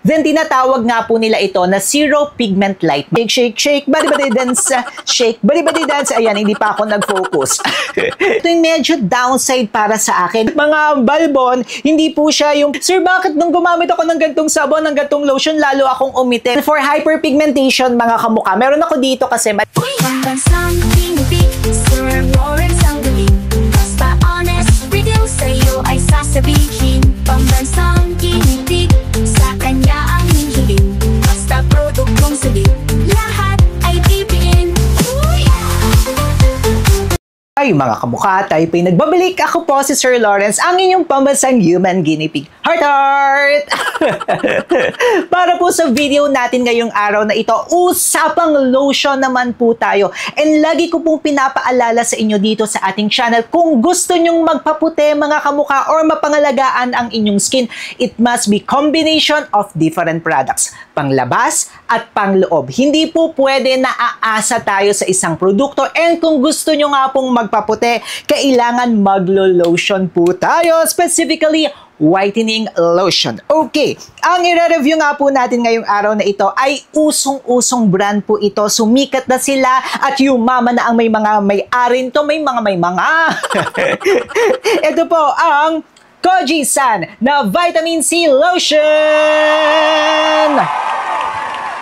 Then tinatawag nga po nila ito na Zero Pigment Light. Shake, shake, shake, body dance, shake, body dance. Ayan, hindi pa ako nag-focus. Ito yung medyo downside para sa akin. Mga balbon, hindi po siya yung, sir, bakit nung gumamit ako ng gantong sabon, ng gantong lotion, lalo akong umiti? For hyperpigmentation, mga kamukha, meron ako dito kasi Pambansang tinipid, Sir Lawrence ang galing. Basta honest, review sa'yo ay sasabihin. Pambansang tinipid, sa kanya ang hihiling. Basta produktong salit, lahat ay bibiin. Ay, mga kamukha, tayo po'y nagbabalik. Ako po si Sir Lawrence, ang inyong pambansang human guinea pig. Heart, heart! Para po sa video natin ngayong araw na ito, usapang lotion naman po tayo. And lagi ko pong pinapaalala sa inyo dito sa ating channel, kung gusto nyong magpaputi mga kamukha or mapangalagaan ang inyong skin, it must be combination of different products. Panglabas at pangloob. Hindi po pwede na aasa tayo sa isang produkto. And kung gusto nyo nga pong magpaputi, kailangan maglo-lotion po tayo. Specifically, whitening lotion. Okay, ang i-review nga po natin ngayong araw na ito ay usong-usong brand po ito. Sumikat na sila at yumaman na ang may mga may-ari nito, may mga. Ito po ang Kojie-san na Vitamin C Lotion!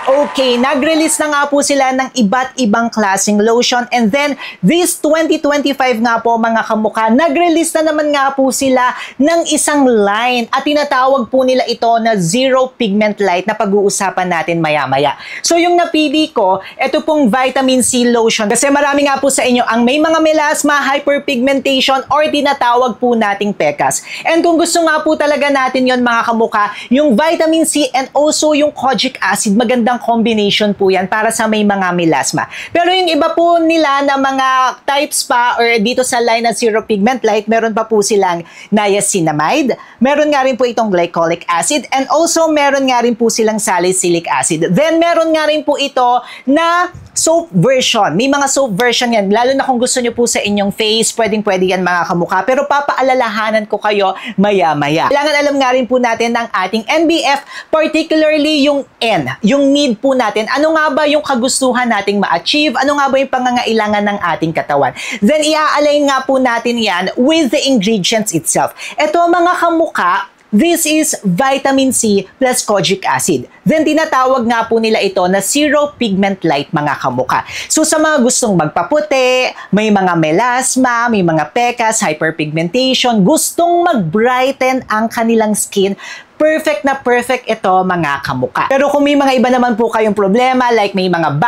Okay, nag-release na nga po sila ng iba't ibang klaseng lotion. And then, this 2025 nga po mga kamukha, nag-release na naman nga po sila ng isang line. At tinatawag po nila ito na Zero Pigment Light na pag-uusapan natin maya-maya. So, yung napili ko, ito pong Vitamin C Lotion. Kasi marami nga po sa inyo ang may mga melasma, hyperpigmentation, or tinatawag po nating pekas. And kung gusto nga po talaga natin yon mga kamukha, yung Vitamin C and also yung kojic acid, magandang combination po yan para sa may mga melasma. Pero yung iba po nila na mga types pa or dito sa line na Zero Pigment Light, meron pa po silang niacinamide, meron nga rin po itong glycolic acid, and also meron nga rin po silang salicylic acid. Then meron nga rin po ito na soap version. May mga soap version yan. Lalo na kung gusto nyo po sa inyong face, pwedeng-pwede yan mga kamukha. Pero papaalalahanan ko kayo maya-maya. Kailangan alam nga rin po natin ng ating NBF, particularly yung N, yung need po natin. Ano nga ba yung kagustuhan nating ma-achieve? Ano nga ba yung pangangailangan ng ating katawan? Then, i-align nga po natin yan with the ingredients itself. Ito mga kamukha, this is Vitamin C plus kojic acid. Then tinatawag nga po nila ito na Zero Pigment Light mga kamukha. So sa mga gustong magpaputi, may mga melasma, may mga pekas, hyperpigmentation, gustong mag-brighten ang kanilang skin, perfect na perfect ito mga kamukha. Pero kung may mga iba naman po kayong problema, like may mga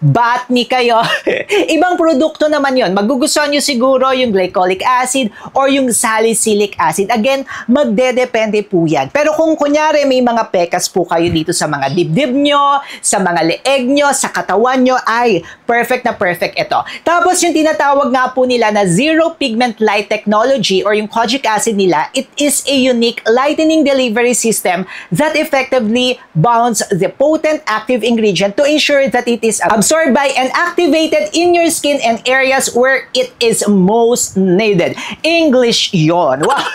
botany kayo, ibang produkto naman yon. Magugustuhan nyo siguro yung glycolic acid or yung salicylic acid. Again, magdedepende po yan. Pero kung kunyari may mga pekas po kayo dito sa mga dibdib nyo, sa mga leeg nyo, sa katawan nyo, ay perfect na perfect ito. Tapos yung tinatawag nga po nila na Zero Pigment Light Technology or yung kojic acid nila, it is a unique lightening delivery system that effectively bonds the potent active ingredient to ensure that it is absorbed by and activated in your skin and areas where it is most needed. English yon. Wow.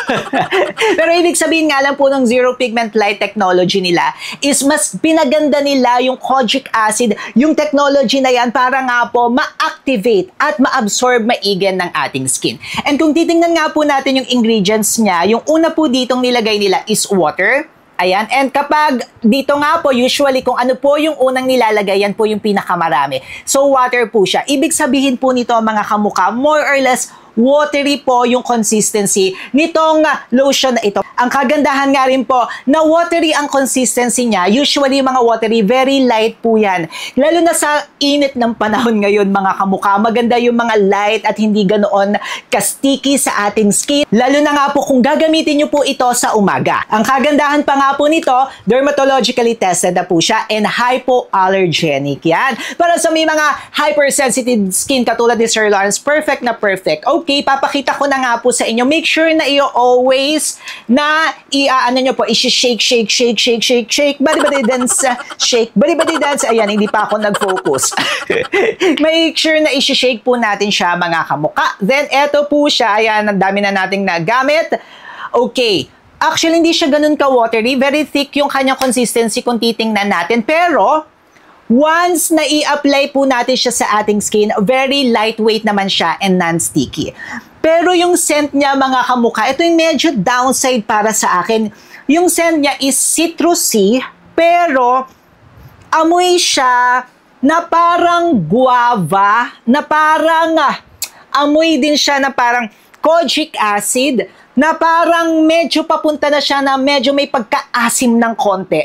Pero ibig sabihin nga lang po ng Zero Pigment Light Technology nila is mas pinaganda nila yung kojic acid, yung technology na yan para nga po ma-activate at ma-absorb maigan ng ating skin. And kung titingnan nga po natin yung ingredients niya, yung una po ditong nilagay nila is water. Ayan. And kapag dito nga po, usually kung ano po yung unang nilalagay, yan po yung pinakamarami. So, water po siya. Ibig sabihin po nito mga kamukha, more or less, watery po yung consistency nitong lotion na ito. Ang kagandahan nga rin po na watery ang consistency niya. Usually mga watery, very light po yan. Lalo na sa init ng panahon ngayon mga kamukha, maganda yung mga light at hindi ganoon ka-sticky sa ating skin. Lalo na nga po kung gagamitin nyo po ito sa umaga. Ang kagandahan pa nga po nito, dermatologically tested na po siya and hypoallergenic yan. Para sa may mga hypersensitive skin katulad ni Sir Lawrence, perfect na perfect. Okay, papakita ko na nga po sa inyo. Make sure na always na nyo po, i-shake, shake, shake, shake, shake, shake, body dance, shake, body dance. Ayan, hindi pa ako nag-focus. Make sure na i-shake po natin siya mga kamukha. Then, eto po siya. Ayan, ang dami na nating nagamit. Okay. Actually, hindi siya ganun ka-watery. Very thick yung kanyang consistency kung titingnan natin. Pero, once na i-apply po natin siya sa ating skin, very lightweight naman siya and non-sticky. Pero yung scent niya, mga kamukha, ito yung medyo downside para sa akin. Yung scent niya is citrusy, pero amoy siya na parang guava, na parang amoy din siya na parang kojic acid, na parang medyo papunta na siya na medyo may pagkaasim ng konti.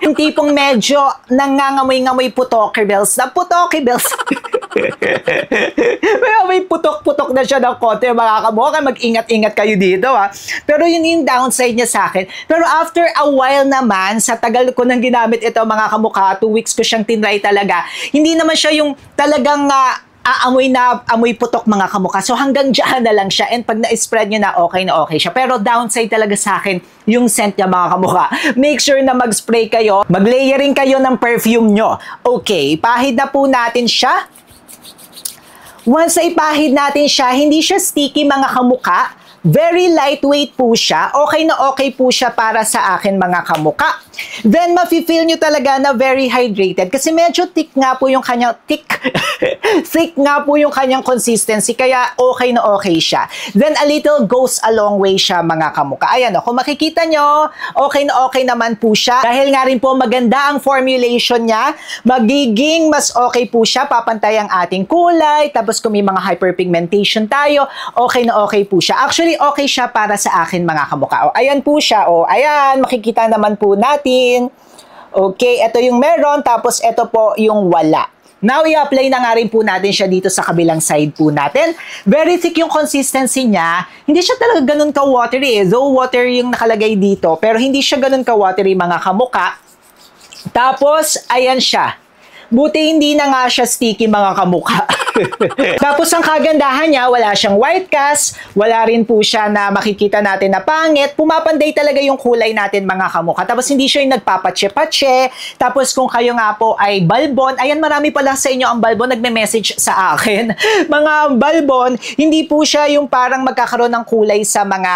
Yung tipong medyo nangangamoy-ngamoy putokables na putokables. May putok-putok na siya ng konti, mga kamukha. Mag-ingat-ingat kayo dito, ha. Pero yun yung downside niya sa akin. Pero after a while naman, sa tagal ko nang ginamit ito, mga kamukha, 2 weeks ko siyang tinry talaga, hindi naman siya yung talagang amoy putok, mga kamukha. So hanggang dyan na lang siya, and pag na-spread nyo na okay siya. Pero downside talaga sa akin yung scent niya, mga kamukha. Make sure na mag-spray kayo, mag-layering kayo ng perfume nyo. Okay, ipahid na po natin siya. Once na ipahid natin siya, hindi siya sticky, mga kamukha. Very lightweight po siya. Okay na okay po siya para sa akin, mga kamukha. Then, mafe-feel nyo talaga na very hydrated kasi medyo thick nga po yung kanyang thick nga po yung kanyang consistency, kaya okay na okay siya. Then, a little goes a long way siya, mga kamukha. Ayan o, kung makikita nyo, okay na okay naman po siya. Dahil nga rin po maganda ang formulation niya, magiging mas okay po siya, papantay ang ating kulay, tapos kung may mga hyperpigmentation tayo, okay na okay po siya. Actually, okay siya para sa akin, mga kamukha. O, ayan po siya. O, ayan, makikita naman po natin. Okay, ito yung meron, tapos ito po yung wala. Now, i-apply na nga rin po natin siya dito sa kabilang side po natin. Very thick yung consistency niya. Hindi siya talaga ganun ka-watery eh. Though water yung nakalagay dito, pero hindi siya ganun ka-watery, mga kamukha. Tapos, ayan siya. Buti hindi na nga siya sticky, mga kamukha. Tapos ang kagandahan niya, wala siyang white cast, wala rin po siya na makikita natin na pangit. Pumapanday talaga yung kulay natin, mga kamukha. Tapos hindi siya yung nagpapatse-patse. Tapos kung kayo nga po ay balbon, ayan, marami pala sa inyo ang balbon nagme-message sa akin. Mga balbon, hindi po siya yung parang magkakaroon ng kulay sa mga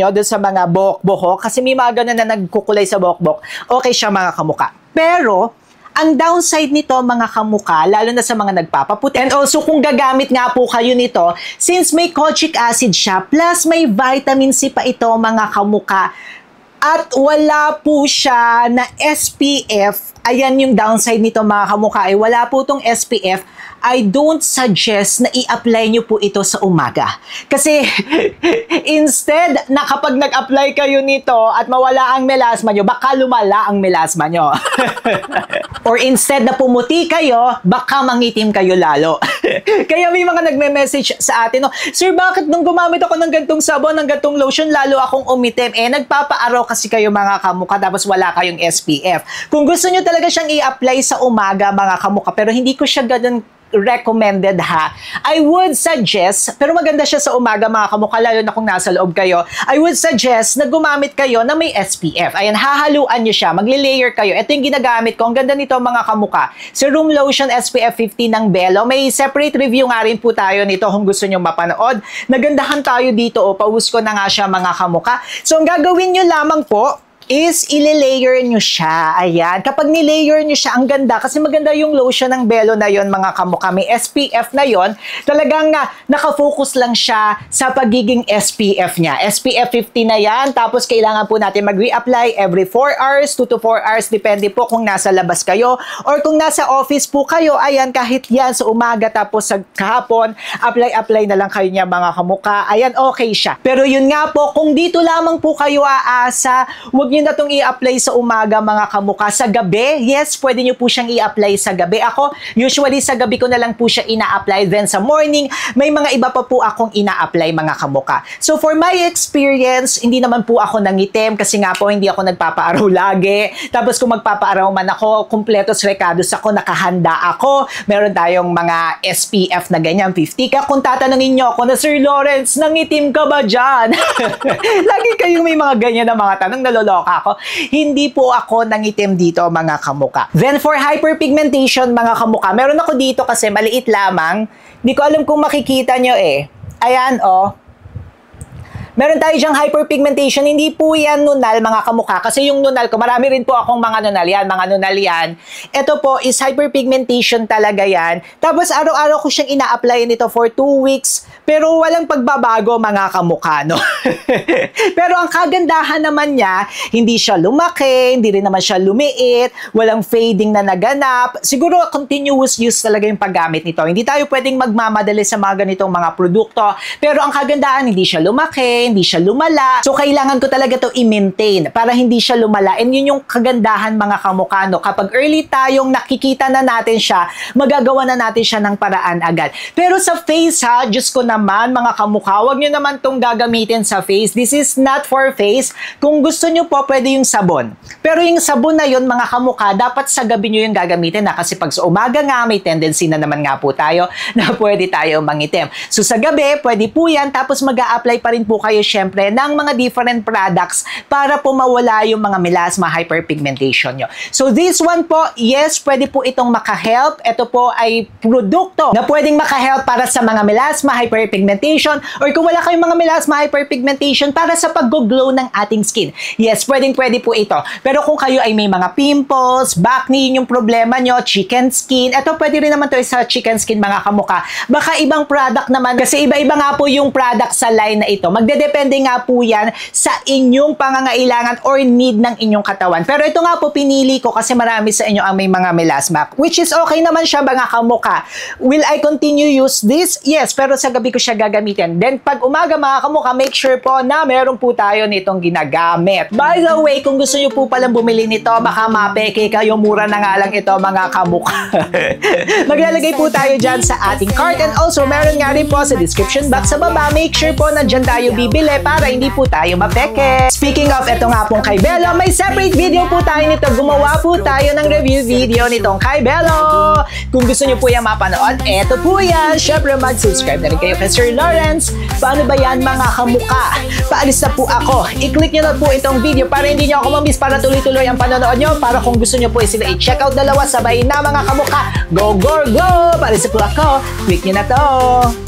doon sa mga buhok-buhok. Kasi may mga ganun na nagkukulay sa buhok-buhok. Okay siya, mga kamukha. Pero, ang downside nito, mga kamukha, lalo na sa mga nagpapaputi. And also, kung gagamit nga po kayo nito, since may kojic acid siya, plus may vitamin C pa ito, mga kamukha, at wala po siya na SPF, ayan yung downside nito, mga kamukha, ay wala po itong SPF, I don't suggest na i-apply nyo po ito sa umaga. Kasi, instead na kapag nag-apply kayo nito at mawala ang melasma nyo, baka lumala ang melasma nyo. Or instead na pumuti kayo, baka mangitim kayo lalo. Kaya may mga nagme-message sa atin, no, Sir, bakit nung gumamit ako ng gantong sabon, ng gantong lotion, lalo akong umitim? Eh, nagpapaaraw kasi kayo, mga kamukha, tapos wala kayong SPF. Kung gusto nyo talaga siyang i-apply sa umaga, mga kamukha, pero hindi ko siya ganun recommended, ha. I would suggest, pero maganda siya sa umaga, mga kamukha, lalo na kung nasa loob kayo, I would suggest na gumamit kayo na may SPF. Ayan, hahaluan nyo siya, magle-layer kayo. Ito yung ginagamit ko. Ang ganda nito, mga kamukha. Serum Lotion SPF 50 ng Bello. May separate review nga rin po tayo nito kung gusto nyo mapanood. Nagandahan tayo dito, o paus ko na nga siya, mga kamukha. So, ang gagawin nyo lamang po is ile-layer nyo siya. Ayan. Kapag ni-layer nyo siya, ang ganda. Kasi maganda yung lotion ng Bello na yon, mga kamukha. May SPF na yon. Talagang nakafocus lang siya sa pagiging SPF niya. SPF 50 na yan. Tapos kailangan po natin mag-reapply every 4 hours, 2 to 4 hours. Depende po kung nasa labas kayo. Or kung nasa office po kayo, ayan, kahit yan sa umaga tapos sa kahapon, apply na lang kayo niya, mga kamukha. Ayan, okay siya. Pero yun nga po, kung dito lamang po kayo aasa, huwag nyo na itong i-apply sa umaga, mga kamukha. Sa gabi, yes, pwede nyo po siyang i-apply sa gabi. Ako, usually sa gabi ko na lang po siya ina-apply. Then sa morning, may mga iba pa po akong ina-apply, mga kamukha. So for my experience, hindi naman po ako nangitim kasi nga po hindi ako nagpapaaraw lagi. Tapos kung magpapaaraw man ako, kumpletos recados ako, nakahanda ako. Meron tayong mga SPF na ganyan, 50 ka. Kung tatanungin nyo ako na, Sir Lawrence, nangitim ka ba dyan? Lagi kayong may mga ganyan na mga tanong, naloloka ako. Hindi po ako nangitim dito, mga kamukha. Then for hyperpigmentation, mga kamukha, meron ako dito kasi maliit lamang. Hindi ko alam kung makikita nyo eh. Ayan, oh. Meron tayo dyang hyperpigmentation. Hindi po yan nunal, mga kamukha. Kasi yung nunal ko, marami rin po akong mga nunal yan. Ito po is hyperpigmentation talaga yan. Tapos araw-araw ko siyang ina-apply nito for 2 weeks. Pero walang pagbabago, mga kamukha, no? Pero ang kagandahan naman niya, hindi siya lumaki, hindi rin naman siya lumiit, walang fading na naganap. Siguro continuous use talaga yung paggamit nito. Hindi tayo pwedeng magmamadali sa mga ganitong mga produkto. Pero ang kagandahan, hindi siya lumaki, hindi siya lumala. So, kailangan ko talaga to i-maintain para hindi siya lumala. And yun yung kagandahan, mga kamukha, no? Kapag early tayong nakikita na natin siya, magagawa na natin siya ng paraan agad. Pero sa face, ha, Diyos ko naman, mga kamukha, huwag nyo naman tong gagamitin sa face. This is not for face. Kung gusto nyo po, pwede yung sabon. Pero yung sabon na yun, mga kamukha, dapat sa gabi nyo yung gagamitin na. Kasi pag sa umaga nga, may tendency na naman nga po tayo na pwede tayo mangitim. So, sa gabi, pwede po yan. Tapos mag-a-apply pa rin po kayo syempre ng mga different products para po mawala yung mga melasma, hyperpigmentation nyo. So this one po, yes, pwede po itong makahelp. Ito po ay produkto na pwedeng makahelp para sa mga melasma, hyperpigmentation, or kung wala kayong mga melasma, hyperpigmentation, para sa pag-glow ng ating skin. Yes, pwede po ito. Pero kung kayo ay may mga pimples, acne, yung problema nyo, chicken skin, ito pwede rin naman to sa chicken skin, mga kamukha. Baka ibang product naman, kasi iba-iba nga po yung product sa line na ito. Magdedepende nga po yan sa inyong pangangailangan or need ng inyong katawan. Pero ito nga po pinili ko kasi marami sa inyo ang may mga melasma, which is okay naman siya, mga kamukha. Will I continue use this? Yes, pero sa gabi ko siya gagamitin. Then pag umaga, mga kamukha, make sure po na meron po tayo nitong ginagamit. By the way, kung gusto nyo po palang bumili nito, baka mapeke kayo, mura na nga lang ito, mga kamukha. Maglalagay po tayo dyan sa ating cart, and also meron nga rin po sa description box sa baba. Make sure po na dyan tayo bibili para hindi po tayo mapeke. Speaking of, ito nga pong kay Bello, may separate video po tayo nito. Gumawa po tayo ng review video nitong kay Bello. Kung gusto nyo po yung mapanood, eto po yan. Syempre, mag-subscribe na rin kayo kay Sir Lawrence. Paano ba yan, mga kamukha? Paalis na po ako. I-click nyo na po itong video para hindi nyo ako mamiss, para tuloy-tuloy ang panonood nyo. Para kung gusto nyo po sila i-check out dalawa sabay na, mga kamukha. Go, go, go! Paalis na po ako. Click nyo na to.